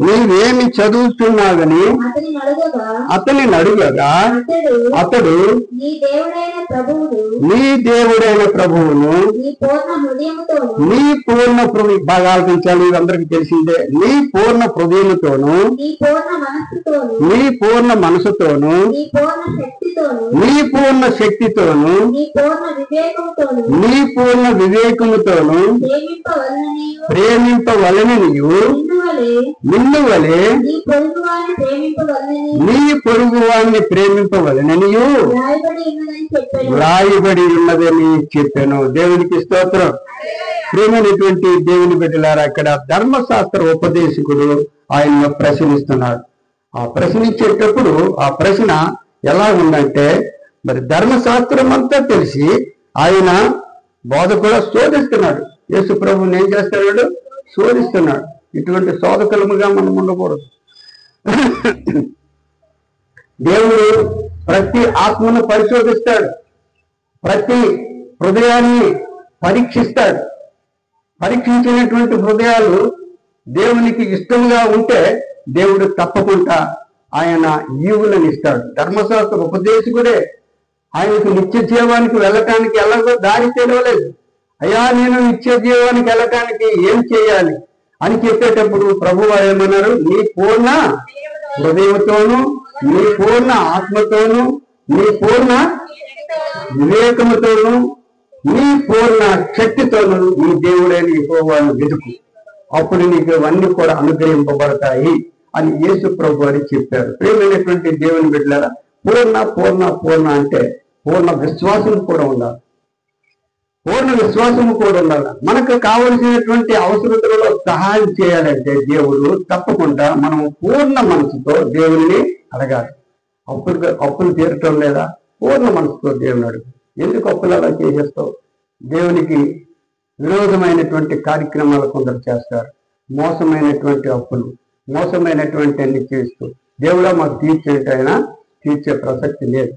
నీవేమి చదువుతున్నావని అతని అడుగగా అతడు నీ దేవుడైన ప్రభువును నీ పూర్ణ బాగా ఆలోచించాలి, అందరికి తెలిసిందే. నీ పూర్ణ హృదయముతోను, నీ పూర్ణ మనసుతోను, నీ పూర్ణ శక్తితోను, నీ పూర్ణ వివేకముతోను ప్రేమింపవలననియు, నిన్ను వలె నీ పొరుగు వారిని ప్రేమింపవలననియు వ్రాయబడి ఉన్నదని చెప్పాను. దేవునికి స్తోత్రం. ప్రేమైనటువంటి దేవుని బిడ్డలారా, అక్కడ ధర్మశాస్త్ర ఉపదేశకుడు ఆయన్ని ప్రశ్నిస్తున్నాడు. ఆ ప్రశ్నించేటప్పుడు ఆ ప్రశ్న ఎలా ఉందంటే, మరి ధర్మశాస్త్రం అంతా తెలిసి ఆయన బోధ కూడా శోధిస్తున్నాడు. యేసు ప్రభువుని ఏం చేస్తున్నాడు? శోధిస్తున్నాడు. ఇటువంటి శోధకులముగా మనం ఉండకూడదు. దేవుడు ప్రతి ఆత్మను పరిశోధిస్తాడు, ప్రతి హృదయాన్ని పరీక్షిస్తాడు. పరీక్షించినటువంటి హృదయాలు దేవునికి ఇష్టంగా ఉంటే దేవుడు తప్పకుండా ఆయన ఈవులను ఇస్తాడు. ధర్మశాస్త్ర ఉపదేశకుడే ఆయనకు నిత్య జీవానికి వెళ్ళటానికి ఎలాగో దారి తెలియలేదు. అయ్యా, నేను నిత్య జీవానికి వెళ్ళటానికి ఏం చేయాలి అని చెప్పేటప్పుడు ప్రభువారు ఏమన్నారు? నీ పూర్ణ హృదయంతోను, నీ పూర్ణ ఆత్మతోను, నీ పూర్ణ వివేకముతోను, నీ పూర్ణ శక్తితోను నీ దేవుడైన యెహోవాను వెతుకు, అప్పుడు నీకు ఇవన్నీ కూడా అనుగ్రహింపబడతాయి అని యేసు ప్రభు అని చెప్పారు. ప్రియమైనటువంటి దేవుని బిడ్డలారా, పూర్ణ పూర్ణ పూర్ణ అంటే పూర్ణ విశ్వాసం కూడా ఉండాలి. పూర్ణ విశ్వాసము కూడా ఉండాలి. మనకు కావలసినటువంటి అవసరతలలో సహాయం చేయాలంటే దేవుడు తప్పకుండా మనం పూర్ణ మనసుతో దేవుని అడగాలి. అప్పులు తీరటం లేదా? పూర్ణ మనసుతో దేవుని అడుగు. ఎందుకు అప్పులు అలా చేసేస్తావు? దేవునికి విరోధమైనటువంటి కార్యక్రమాలు కొందరు చేస్తారు. మోసమైనటువంటి అప్పులు, మోసమైనటువంటి అన్ని చేస్తూ దేవుడా మాకు తీర్చేటైనా తీర్చే ప్రసక్తి లేదు.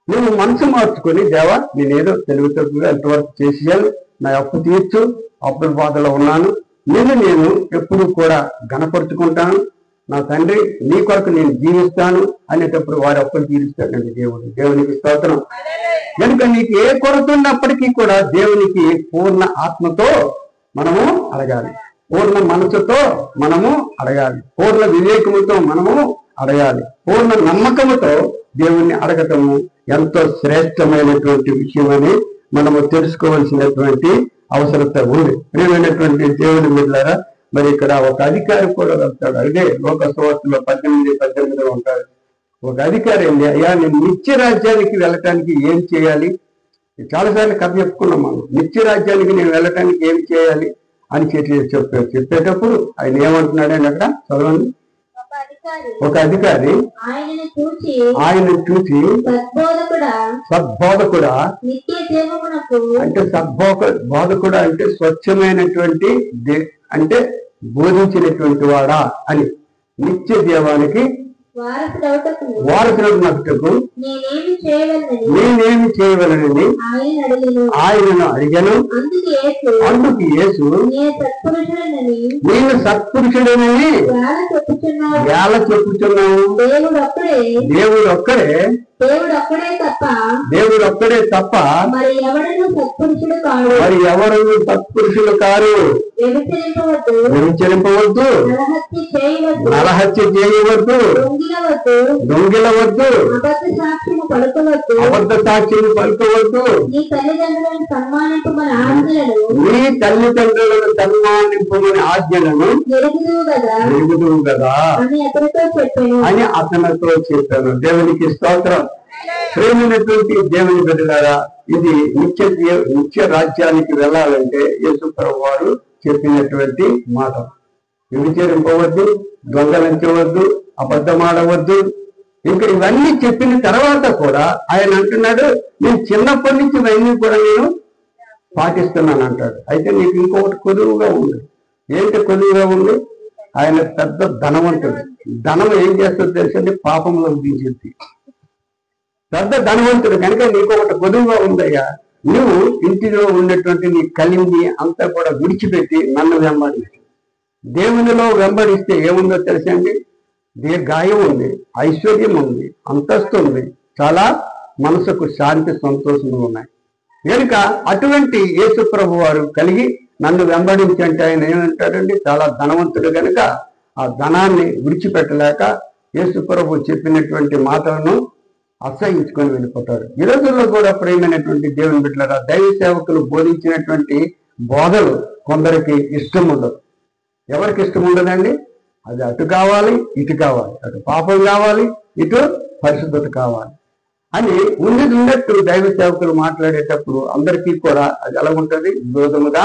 నువ్వు మనసు మార్చుకొని, దేవా నేనేదో తెలివితేటలుగా ఎంతవరకు చేసేయాలి, నా అప్పు తీర్చు, అప్పుల బాధలో ఉన్నాను, నేను ఎప్పుడు కూడా గణపరుచుకుంటాను, నా తండ్రి నీ కొరకు నేను జీవిస్తాను అనేటప్పుడు వారి అప్పులు తీరుస్తాడండి దేవుడు. దేవునికి స్తోత్రం. కనుక నీకు ఏ కొరత ఉన్నప్పటికీ కూడా దేవునికి పూర్ణ ఆత్మతో మనము అడగాలి, పూర్ణ మనసుతో మనము అడగాలి, పూర్ణ వివేకముతో మనము అడగాలి, పూర్ణ నమ్మకముతో దేవుణ్ణి అడగటము ఎంతో శ్రేష్టమైనటువంటి విషయం అని మనము తెలుసుకోవాల్సినటువంటి అవసరత ఉంది. ప్రియమైనటువంటి దేవుని బిడ్డలారా, మరి ఇక్కడ ఒక అధికారి కూడా వెళ్తాడు. అదే లోక సువార్తలో 18 ఉంటాడు. ఒక అధికారి ఏంటి, అయ్యా నేను నిత్య రాజ్యానికి వెళ్ళటానికి ఏం చేయాలి? చాలాసార్లు కథ చెప్పుకున్నాం మనం. నిత్య రాజ్యానికి నేను వెళ్ళటానికి ఏం చేయాలి అని చెప్పేటప్పుడు ఆయన ఏమంటున్నాడని అక్కడ చదవండి. ఒక అధికారి ఆయన చూసి సద్బోధకుడా అంటే బోధకుడా అంటే స్వచ్ఛమైనటువంటి అంటే బోధించినటువంటి వాడా అని, నిత్య జీవానికి వారసుడగుటకు నేనేమి చేయవలనని ఆయనను అడిగాను. అందుకు యేసు నేను సత్పురుషుడనని వేళ చెప్పుచున్నాను. దేవుడు ఒక్కడే తప్ప మరి ఎవరు సత్పురుషులు కారు. వ్యభిచరింపవద్దు, నరహత్య చేయవద్దు, దొంగిలవద్దు, అబద్ధ సాక్ష్యము పలుకవద్దు, నీ తల్లిదండ్రులను సన్మానింపమని ఆజ్ఞలను ఎరుగుదువు కదా అని అతనితో చెప్పాను. దేవునికి స్తోత్రం. ప్రేమైనటువంటి దేవుని బిడ్డలారా, ఇది నిత్య రాజ్యానికి వెళ్ళాలంటే యేసు ప్రభువు వారు చెప్పినటువంటి మాట. వ్యభిచరింపవద్దు, దొంగలించవద్దు, అబద్ధమాడవద్దు. ఇంకా ఇవన్నీ చెప్పిన తర్వాత కూడా ఆయన అంటున్నాడు, నేను చిన్నప్పటి నుంచి ఇవన్నీ కూడా నేను పాటిస్తున్నాను అంటాడు. అయితే నీకు ఇంకొకటి కొదువుగా ఉంది. ఏంటి కొదువుగా ఉంది? ఆయన పెద్ద ధనవంతుడు. ధనం ఏం చేస్తుందో తెలుసండి, పాపంలో దించింది. పెద్ద ధనవంతుడు కనుక నీకు ఒకటి కొదువుగా ఉందయ్యా, నువ్వు ఇంటిలో ఉన్నటువంటి నీ కలిమి అంతా కూడా విడిచిపెట్టి నన్ను వెంబడించు. దేవునిలో వెంబడిస్తే ఏముందో తెలుసండి, దీర్ఘాయం ఉంది, ఐశ్వర్యం ఉంది, అంతస్తు ఉంది, చాలా మనసుకు శాంతి సంతోషములు ఉన్నాయి. కనుక అటువంటి యేసు ప్రభు వారు కలిగి నన్ను వెంబడించంటే ఆయన ఏమంటాడండి, చాలా ధనవంతుడు కనుక ఆ ధనాన్ని విడిచిపెట్టలేక యేసు ప్రభు చెప్పినటువంటి మాటలను అసహించుకొని వెళ్ళిపోతాడు. ఈ రోజుల్లో కూడా ప్రియమైనటువంటి దేవుని బిడ్డలారా, దైవ సేవకులు బోధించినటువంటి బోధలు కొందరికి ఇష్టం ఉండదు. ఎవరికి ఇష్టం ఉండదండి? అది అటు కావాలి, ఇటు కావాలి, అటు పాపం కావాలి, ఇటు పరిశుద్ధత కావాలి అని ఉన్నట్టు దైవ సేవకులు మాట్లాడేటప్పుడు అందరికీ కూడా అది ఎలా ఉంటుంది, విరోధముగా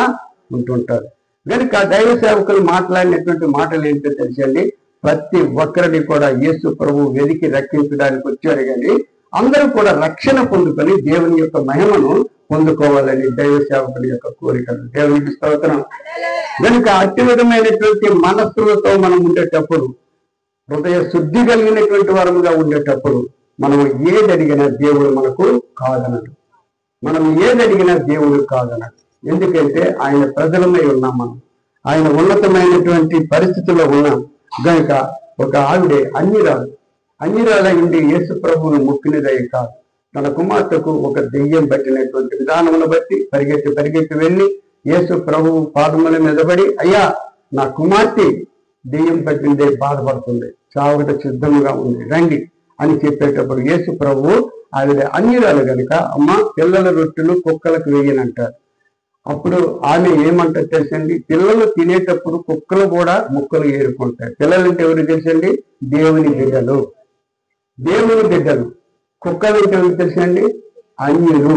ఉంటుంటారు. కనుక దైవ సేవకులు మాట్లాడినటువంటి మాటలు ఏంటో తెలిసండి, ప్రతి ఒక్కరిని కూడా యేసు ప్రభు వెదికి రక్షించడానికి వచ్చాడు. కానీ అందరూ కూడా రక్షణ పొందుకొని దేవుని యొక్క మహిమను పొందుకోవాలని దైవ సేవకుడి యొక్క కోరికలు. దేవునికి స్తోత్రం. కనుక అతి విధమైనటువంటి మనస్సులతో మనం ఉండేటప్పుడు, హృదయ శుద్ధి కలిగినటువంటి వారముగా ఉండేటప్పుడు మనము ఏది అడిగినా దేవుడు మనకు కాదనడు. మనం ఏది అడిగినా దేవుడు కాదనడు. ఎందుకంటే ఆయన ప్రజలమై ఉన్నాం. మనం ఆయన ఉన్నతమైనటువంటి పరిస్థితుల్లో ఉన్నాం. కనుక ఒక ఆవిడే అన్నిరాల ఇండి యేసు ప్రభువును మొక్కినదై కాదు, తన కుమార్తెకు ఒక దెయ్యం పట్టినటువంటి విధానమును బట్టి పరిగెత్తి వెళ్ళి యేసు ప్రభువు పాదముల మీద పడి, అయ్యా నా కుమార్తె దెయ్యం పట్టిందే, బాధపడుతుంది, చావుట సిద్ధముగా ఉంది, రండి అని చెప్పేటప్పుడు యేసు ప్రభువు ఆవిడ అన్నిరాలు కనుక, అమ్మ పిల్లల రొట్టెలు కుక్కలకు వేయనంటారు. అప్పుడు ఆమె ఏమంటారు తెలుసండి, పిల్లలు తినేటప్పుడు కుక్కలు కూడా ముక్కలు ఏరుకుంటాయి. పిల్లలు అంటే ఎవరు తెలుసండి? దేవుని బిడ్డలు. కుక్కలు అంటే ఎవరు తెలుసండి? అన్యులు,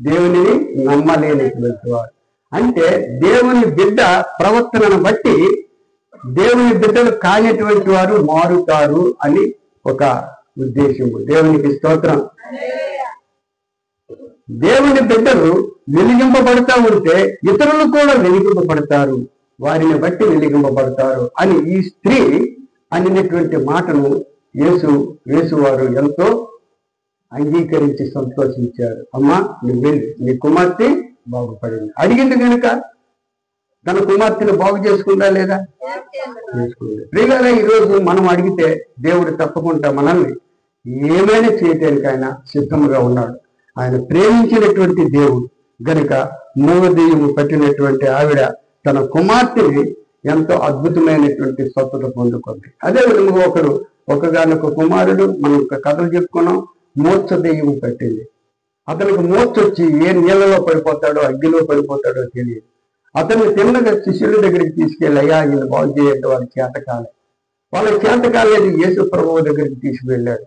దేవునిని నమ్మలేనటువంటి వారు. అంటే దేవుని బిడ్డ ప్రవర్తనను బట్టి దేవుని బిడ్డలు కానిటువంటి వారు మారుతారు అని ఒక ఉద్దేశము. దేవునికి స్తోత్రం. దేవుని బిడ్డలు వెలిగింపబడతా ఉంటే ఇతరులు కూడా వెలిగింపబడతారు, వారిని బట్టి వెలిగింపబడతారు అని ఈ స్త్రీ అనేటువంటి మాటను యేసు వారు ఎంతో అంగీకరించి సంతోషించారు. అమ్మా నువ్వు వెళ్ళి నీ కుమార్తె బాగుపడింది. అడిగింది కనుక తన కుమార్తెను బాగు చేసుకుందా లేదా? చేసుకుంది. ప్రియులారా, ఈరోజు మనం అడిగితే దేవుడు తప్పకుండా మనల్ని ఏమైనా చేయటానికి ఆయన సిద్ధముగా ఉన్నాడు. ఆయన ప్రేమించినటువంటి దేవుడు గనుక మూగదెయ్యము పట్టినటువంటి ఆవిడ తన కుమార్తెని ఎంతో అద్భుతమైనటువంటి స్వస్థత పొందుకుంది. అదేవిధంగా ఒకగానొక కుమారుడు, మనం కథలు చెప్పుకున్నాం, మూర్ఛ దెయ్యము పట్టింది. అతనికి మూర్ఛ వచ్చి ఏ నీళ్ళలో పడిపోతాడో అగ్గిలో పడిపోతాడో తెలియదు. అతన్ని తిన్నగా శిష్యుల దగ్గరికి తీసుకెళ్ళి, అయ్యా ఈయన బాగు చేయండి, వాళ్ళ చేతకాలేదు. యేసు ప్రభువు దగ్గరికి తీసుకువెళ్ళాడు.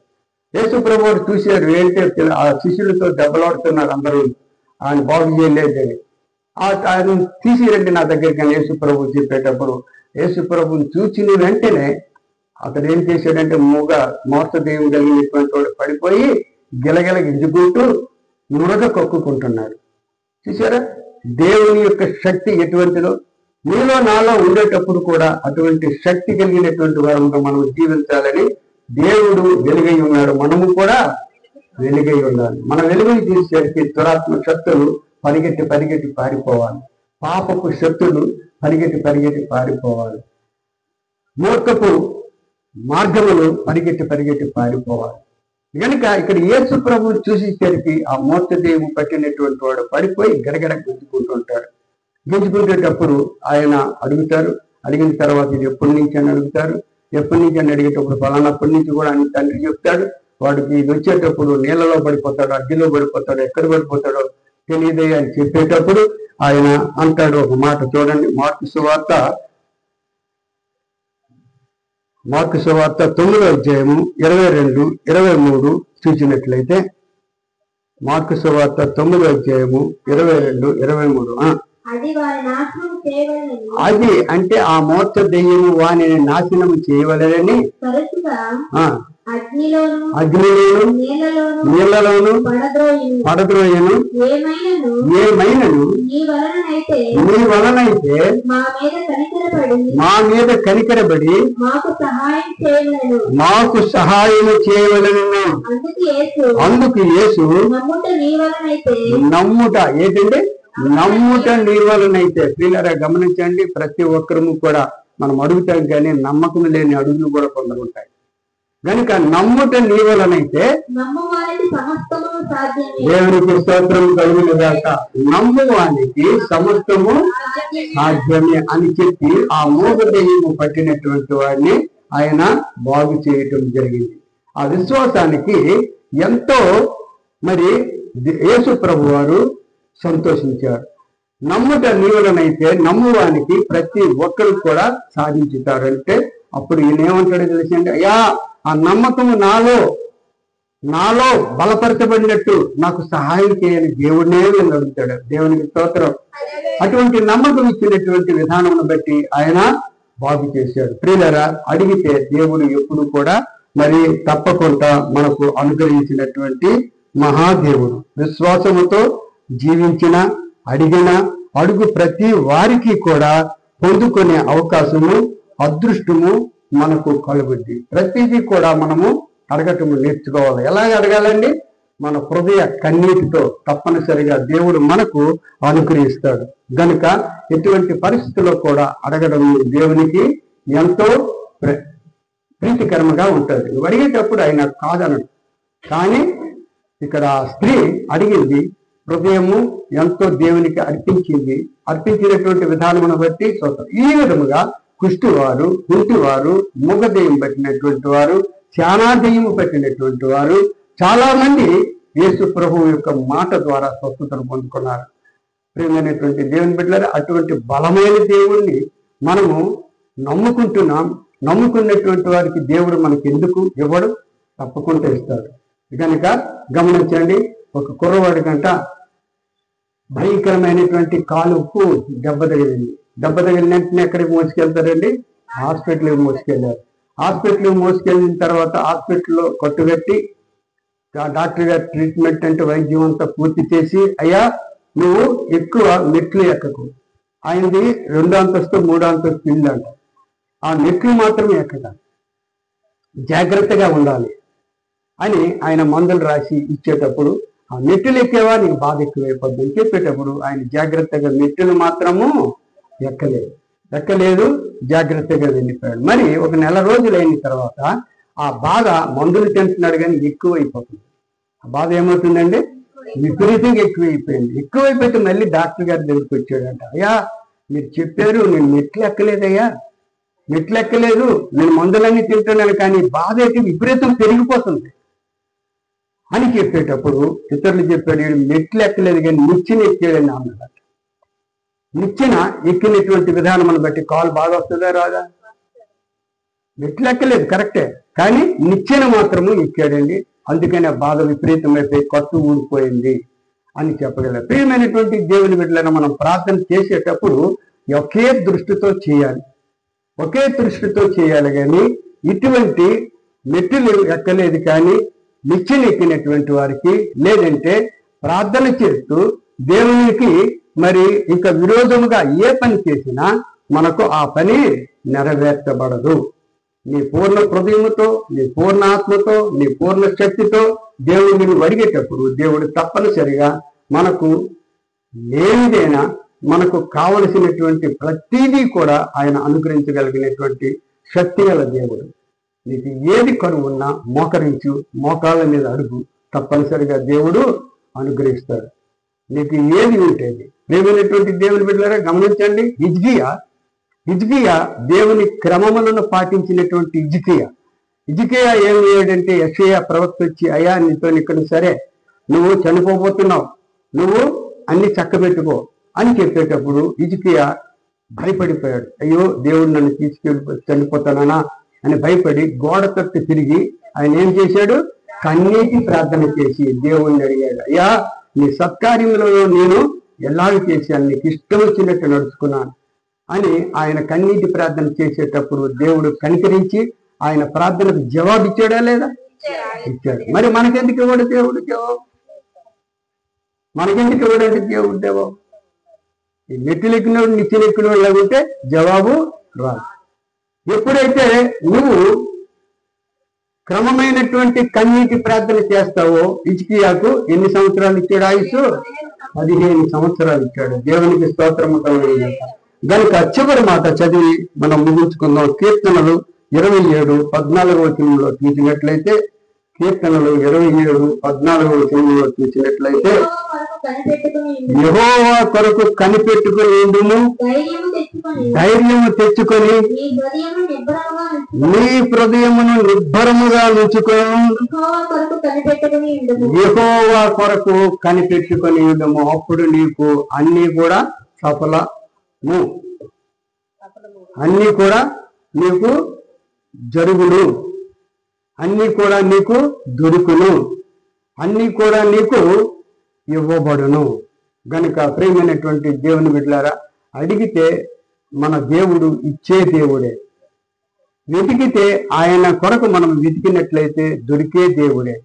యేసు ప్రభువు చూశారు, ఏంటంటే ఆ శిష్యులతో దెబ్బలాడుతున్నారు అందరూ, ఆయన బాగు చేయలేదని. ఆయన తీసిరండి నా దగ్గరికి అని యేసు ప్రభువు చెప్పేటప్పుడు యేసు ప్రభువుని చూసిన వెంటనే అతడు ఏం చేశాడంటే మోస దెయ్యం కలిగినటువంటి వాడు పడిపోయి గిలగిల గింజుకుంటూ నురగ కక్కుకుంటున్నాడు. చూసారా దేవుని యొక్క శక్తి ఎటువంటిదో? మీలో నాలో ఉండేటప్పుడు కూడా అటువంటి శక్తి కలిగినటువంటి వారంగా మనం జీవించాలని దేవుడు వెలుగై ఉన్నాడు, మనము కూడా వెలుగై ఉండాలి. మన వెలుగుని తీసేసరికి దురాత్మ శక్తులు పరిగెట్టి పారిపోవాలి. పాపపు శక్తులు పరిగెట్టి పారిపోవాలి. మూర్ఖపు మార్గములు పరిగెట్టి పారిపోవాలి. కనుక ఇక్కడ యేసు ప్రభువుని చూసేసరికి ఆ మూర్ఖదేవు పట్టినటువంటి వాడు పడిపోయి గడగడ గుంజుకుంటుంటాడు. గుంజుకునేటప్పుడు ఆయన అడుగుతారు. అడిగిన తర్వాత ఇది ఎప్పటి నుంచి అని అడుగుతారు. ఎప్పటి నుంచి అని అడిగేటప్పుడు ఫలానప్పటి నుంచి కూడా అని తండ్రి చెప్తాడు. వాడికి ఇది వచ్చేటప్పుడు నీళ్ళలో పడిపోతాడు, అగ్గిలో పడిపోతాడు, ఎక్కడ పడిపోతాడో తెలియదే అని చెప్పేటప్పుడు ఆయన అంటాడు ఒక మాట. చూడండి, మార్కు సువార్త 9వ అధ్యాయము 22, 23 చూసినట్లయితే, మార్కు సువార్త 9వ అధ్యాయము 22, 23. అది అంటే ఆ మూర్ఖ దెయ్యము వాని నాశనము చేయవలెనని అగ్నిలోను నీళ్లలోను పడద్రోయను, ఏమైనను నీ వలనైతే మా మీద కనికరబడి మాకు సహాయం చేయవలెను. అందుకు యేసు నమ్ముట ఏంటంటే నమ్ముట నీ వలనైతే. పిల్లరా గమనించండి, ప్రతి ఒక్కరము కూడా మనం అడుగుతాం కానీ నమ్మకం లేని అడుగులు కూడా కొందరు ఉంటాయి. కనుక నమ్ముట నీ వలనైతే దేవునికి స్తోత్రం కలుగునుగాక. నమ్మువానికి సమస్తము సాధ్యమే అని చెప్పి ఆ మూగదెయ్యము పట్టినటువంటి వాడిని ఆయన బాగు చేయటం జరిగింది. ఆ విశ్వాసానికి ఎంతో మరి యేసు ప్రభు వారు సంతోషించారు. నమ్ముట నీవులనైతే నమ్మువానికి ప్రతి ఒక్కరు కూడా సాధించుతారంటే అప్పుడు ఈయన ఏమంటాడో తెలిసింటే, అయ్యా ఆ నమ్మకము నాలో బలపరచబడినట్టు నాకు సహాయం చేయని దేవుడినే నేను అడుగుతాడు. దేవునికి స్తోత్రం. అటువంటి నమ్మకం ఇచ్చినటువంటి విధానం బట్టి ఆయన బాగు చేశాడు. ప్రియులరా, అడిగితే దేవుడు ఎప్పుడు కూడా మరి తప్పకుండా మనకు అనుగ్రహించినటువంటి మహాదేవుడు. విశ్వాసముతో జీవించిన అడిగిన అడుగు ప్రతి వారికి కూడా పొందుకునే అవకాశము అదృష్టము మనకు కలుగుద్ది. ప్రతిదీ కూడా మనము అడగటము నేర్చుకోవాలి. ఎలాగ అడగాలండి? మన హృదయ కన్నీటితో తప్పనిసరిగా దేవుడు మనకు అనుగ్రహిస్తాడు. గనుక ఎటువంటి పరిస్థితుల్లో కూడా అడగడం దేవునికి ఎంతో ప్రీతికరంగా ఉంటుంది. నువ్వు అడిగేటప్పుడు ఆయన కాదనడు. కానీ ఇక్కడ స్త్రీ అడిగింది, హృదయము ఎంతో దేవునికి అర్పించినటువంటి విధానమును బట్టి చూస్తాం. ఈ విధముగా కుష్టివారు, కుంటివారు, మూగదెయ్యం పట్టినటువంటి వారు, శానాదెయ్యము పట్టినటువంటి వారు చాలా మంది యేసు ప్రభువు యొక్క మాట ద్వారా స్వస్థతను పొందుకున్నారు. ప్రియమైనటువంటి దేవుని బిడ్డలారా, అటువంటి బలమైన దేవుణ్ణి మనము నమ్ముకుంటున్నాం. నమ్ముకున్నటువంటి వారికి దేవుడు మనకి ఎందుకు ఇవ్వడు? తప్పకుండా ఇస్తాడు. కనుక గమనించండి, ఒక కుర్రవాడి కంట భయంకరమైనటువంటి కాలుకు దెబ్బ తగిలింది. దెబ్బ తగిలిన వెంటనే ఎక్కడికి మోసుకెళ్తారండి? హాస్పిటల్కి మోసుకెళ్ళారు. హాస్పిటల్కి మోసుకెళ్ళిన తర్వాత హాస్పిటల్లో కట్టుబెట్టి డాక్టర్ గారి ట్రీట్మెంట్ అంటే వైద్యం అంతా పూర్తి చేసి, అయ్యా నువ్వు ఎక్కువ మెట్లు ఎక్కకు, ఆయనది 2వ అంతస్తు 3వ అంతస్తు ఇల్లు అంట, ఆ మెట్లు మాత్రమే ఎక్కడాలి, జాగ్రత్తగా ఉండాలి అని ఆయన మందులు రాసి ఇచ్చేటప్పుడు, ఆ మెట్టులు ఎక్కేవా నీకు బాధ ఎక్కువైపోద్ది అని చెప్పేటప్పుడు ఆయన జాగ్రత్తగా మెట్టులు మాత్రము ఎక్కలేదు, జాగ్రత్తగా వెళ్ళిపోయాడు. మరి ఒక నెల రోజులు అయిన తర్వాత ఆ బాధ మందులు తింటున్నాడు కానీ ఎక్కువైపోతుంది. ఆ బాధ ఏమవుతుందండి? విపరీతంగా ఎక్కువైపోతే మళ్ళీ డాక్టర్ గారి దగ్గరికి వచ్చాడంట. అయ్యా మీరు చెప్పారు, నేను మెట్లు ఎక్కలేదయ్యా, మెట్లు ఎక్కలేదు, నేను మందులన్నీ తింటున్నాను, కానీ బాధ అయితే విపరీతం పెరిగిపోతుంది అని చెప్పేటప్పుడు ఇతరులు చెప్పాడు, మెట్లు ఎక్కలేదు కానీ నిచ్చెన ఎక్కాడని అన్నాడు. నిచ్చెన ఎక్కినటువంటి విధానం బట్టి కాలు బాగా వస్తుందా రాదా? మెట్లు ఎక్కలేదు కరెక్టే, కానీ నిచ్చెన మాత్రము ఎక్కాడండి. అందుకని ఆ బాధ విపరీతమైపోయి కట్టు ఊడిపోయింది అని చెప్పగలరు. ప్రియమైనటువంటి దేవుని బిడ్డలను మనం ప్రార్థన చేసేటప్పుడు ఒకే దృష్టితో చేయాలి కానీ ఇటువంటి మెట్టులు ఎక్కలేదు కానీ నిచ్చెన ఎక్కినటువంటి వారికి, లేదంటే ప్రార్థన చేస్తూ దేవునికి మరి ఇంకా విరోధముగా ఏ పని చేసినా మనకు ఆ పని నీ పూర్ణ హృదయముతో, నీ పూర్ణ ఆత్మతో, నీ పూర్ణ శక్తితో దేవుడు నిన్ను అడిగేటప్పుడు దేవుడు తప్పనిసరిగా మనకు లేనిదైనా మనకు కావలసినటువంటి ప్రతిదీ కూడా ఆయన అనుగ్రహించగలిగినటువంటి శక్తి గల దేవుడు. నీకు ఏది కరువు ఉన్నా మోకరించు, మోకాళ్ళ మీద అడుగు, తప్పనిసరిగా దేవుడు అనుగ్రహిస్తాడు. నీకు ఏది ఉంటేది. ప్రేమైనటువంటి దేవుని బిడ్డలారా గమనించండి, హిజ్కియా దేవుని క్రమములను పాటించినటువంటి హిజ్కియా ఏం చేయడంటే, యెషయా ప్రవక్త వచ్చి, అయ్యా నీతో ఇక్కడ సరే, నువ్వు చనిపోబోతున్నావు, నువ్వు అన్ని చక్కబెట్టుకో అని చెప్పేటప్పుడు హిజ్కియా భయపడిపోయాడు. అయ్యో దేవుడు నన్ను తీసుకెళ్ళి చనిపోతానా అని భయపడి గోడ తట్టు తిరిగి ఆయన ఏం చేశాడు, కన్నీటి ప్రార్థన చేసి దేవుణ్ణి అడిగాడు, అయ్యా నీ సత్కార్యములలో నేను ఎలాగ చేశాను, నీకు ఇష్టం వచ్చినట్టు నడుచుకున్నాను అని ఆయన కన్నీటి ప్రార్థన చేసేటప్పుడు దేవుడు కనికరించి ఆయన ప్రార్థనకు జవాబు ఇచ్చాడా లేదా? ఇచ్చాడు. మరి మనకెందుకు ఇవ్వడు దేవుడు జవాబు? మనకెందుకు ఇవ్వడంటే దేవుడు జవాబు? ఈ నెట్టిలెక్కినోడు నిచ్చెనెక్కినోడు లేకుంటే జవాబు రాదు. ఎప్పుడైతే నువ్వు క్రమమైనటువంటి కన్నీటి ప్రార్థన చేస్తావో, హిజ్కియాకు ఎన్ని సంవత్సరాలు ఇచ్చాడు ఆయుష్? 15 సంవత్సరాలు ఇచ్చాడు. దేవునికి స్తోత్రము కలుగును. గనుక చివరి మాట చదివి మనం ముగించుకుందాం. కీర్తనలు 27:14 చూసినట్లయితే, కీర్తనలు 27:14 చూసినట్లయితే, యెహోవా కొరకు కనిపెట్టుకుని ఉండుము, ధైర్యము తెచ్చుకొని నీ హృదయమును నిబ్బరముగా ఉంచుకొని యెహోవా కొరకు కనిపెట్టుకొని ఉండుము. అప్పుడు నీకు అన్ని కూడా సఫలము, అన్ని కూడా నీకు జరుగును, అన్ని కూడా నీకు దొరుకును, అన్ని కూడా నీకు ఇవ్వబడును. గనుక ప్రియమైనటువంటి దేవుని బిడ్డలారా, అడిగితే మన దేవుడు ఇచ్చే దేవుడే, వెతికితే ఆయన కొరకు మనం వెతికినట్లయితే దొరికే దేవుడే,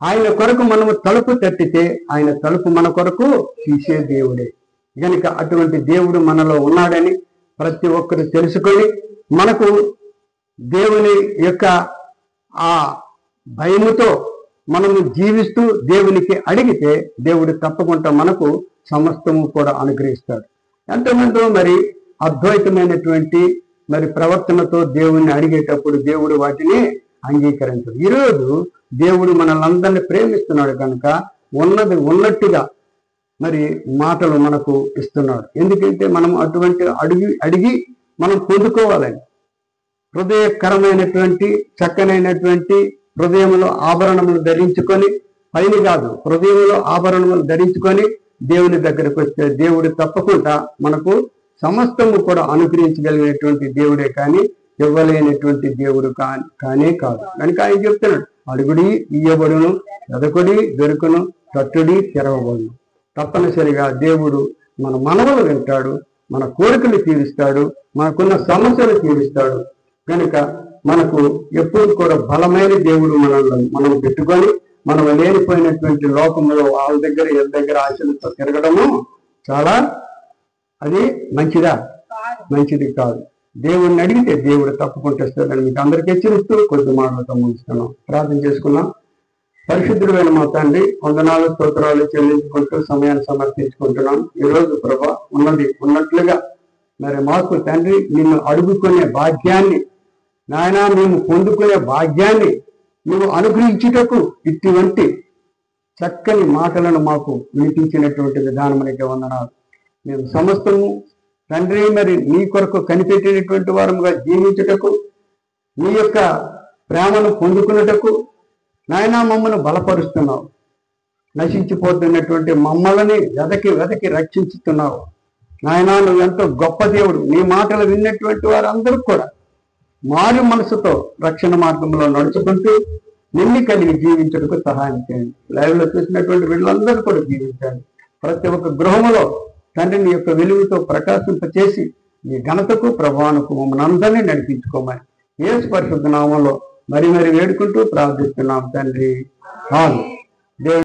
ఆయన కొరకు మనము తలుపు తట్టితే ఆయన తలుపు మన కొరకు తీసే దేవుడే. గనుక అటువంటి దేవుడు మనలో ఉన్నాడని ప్రతి ఒక్కరు తెలుసుకొని మనకు దేవుని యొక్క ఆ భయముతో మనము జీవిస్తూ దేవునికి అడిగితే దేవుడు తప్పకుండా మనకు సమస్తము కూడా అనుగ్రహిస్తాడు. ఎంతమందో మరి అద్వైతమైనటువంటి మరి ప్రవర్తనతో దేవుణ్ణి అడిగేటప్పుడు దేవుడు వాటిని అంగీకరించడు. ఈరోజు దేవుడు మనల్ని ప్రేమిస్తున్నాడు కనుక ఉన్నది ఉన్నట్టుగా మరి మాటలు మనకు ఇస్తున్నాడు. ఎందుకంటే మనం అటువంటి అడిగి మనం పొందుకోవాలని. హృదయకరమైనటువంటి చక్కనైనటువంటి హృదయంలో ఆభరణములు ధరించుకొని, పైన కాదు హృదయంలో ఆభరణములు ధరించుకొని దేవుని దగ్గరకు వస్తే దేవుడు తప్పకుండా మనకు సమస్తము కూడా అనుగ్రహించగలిగినటువంటి దేవుడే కానీ ఇవ్వలేనటువంటి దేవుడు కానే కాదు. కనుక ఆయన చెప్తున్నాడు, అడుగుడి ఇయ్యబడును, వెదకుడి దొరుకును, తట్టుడి తెరవబడును. తప్పనిసరిగా దేవుడు మన మనవులు వింటాడు, మన కోరికలు తీరుస్తాడు, మనకున్న సమస్యలు తీరుస్తాడు. కనుక మనకు ఎప్పుడు కూడా బలమైన దేవుడు మనం పెట్టుకొని మనం లేనిపోయినటువంటి లోకంలో వాళ్ళ దగ్గర వీళ్ళ దగ్గర ఆశలతో తిరగడము చాలా అది మంచిది కాదు. దేవుడిని అడిగితే దేవుడు తప్పకుండా ఇస్తాడని మీకు అందరికీ హెచ్చరిస్తూ కొద్ది మాటలతో ముగిస్తున్నాం. ప్రార్థన చేసుకున్నాం. పరిశుద్ధుడైన మా తండ్రి, వందనాలు స్తోత్రాలు చెల్లించుకుంటూ సమయాన్ని సమర్పించుకుంటున్నాం. ఈరోజు ప్రభా ఉన్నది ఉన్నట్లుగా మరి మాకు తండ్రి నిన్ను అడుగుకునే భాగ్యాన్ని, నాయన మేము పొందుకునే భాగ్యాన్ని నువ్వు అనుగ్రహించుటకు ఇటువంటి చక్కని మాటలను మాకు వినిపించినటువంటి విధానమునికి వందనాలు. మేము సమస్తము తండ్రి మరి నీ కొరకు కనిపెట్టినటువంటి వారముగా జీవించుటకు, నీ యొక్క ప్రేమను పొందుకున్నటకు నాయన మమ్మల్ని బలపరుస్తున్నావు. నశించిపోతున్నటువంటి మమ్మల్ని వెదకి రక్షించుతున్నావు. నాయన నువ్వు ఎంతో గొప్ప దేవుడు. నీ మాటలు విన్నటువంటి వారందరూ కూడా మారు మనసుతో రక్షణ మార్గంలో నడుచుకుంటూ నిన్ను కలిగి జీవించడానికి సహాయం చేయండి. లైవ్ లో చూసినటువంటి వీళ్ళందరూ కూడా జీవించండి. ప్రతి ఒక్క గృహములో తండ్రి నీ యొక్క వెలుగుతో ప్రకాశింపచేసి నీ ఘనతకు ప్రభావానికి మమ్మల్ని అందరినీ నడిపించుకోమని యేసు పరిశుద్ధ నామంలో మరి వేడుకుంటూ ప్రార్థిస్తున్నాం తండ్రి.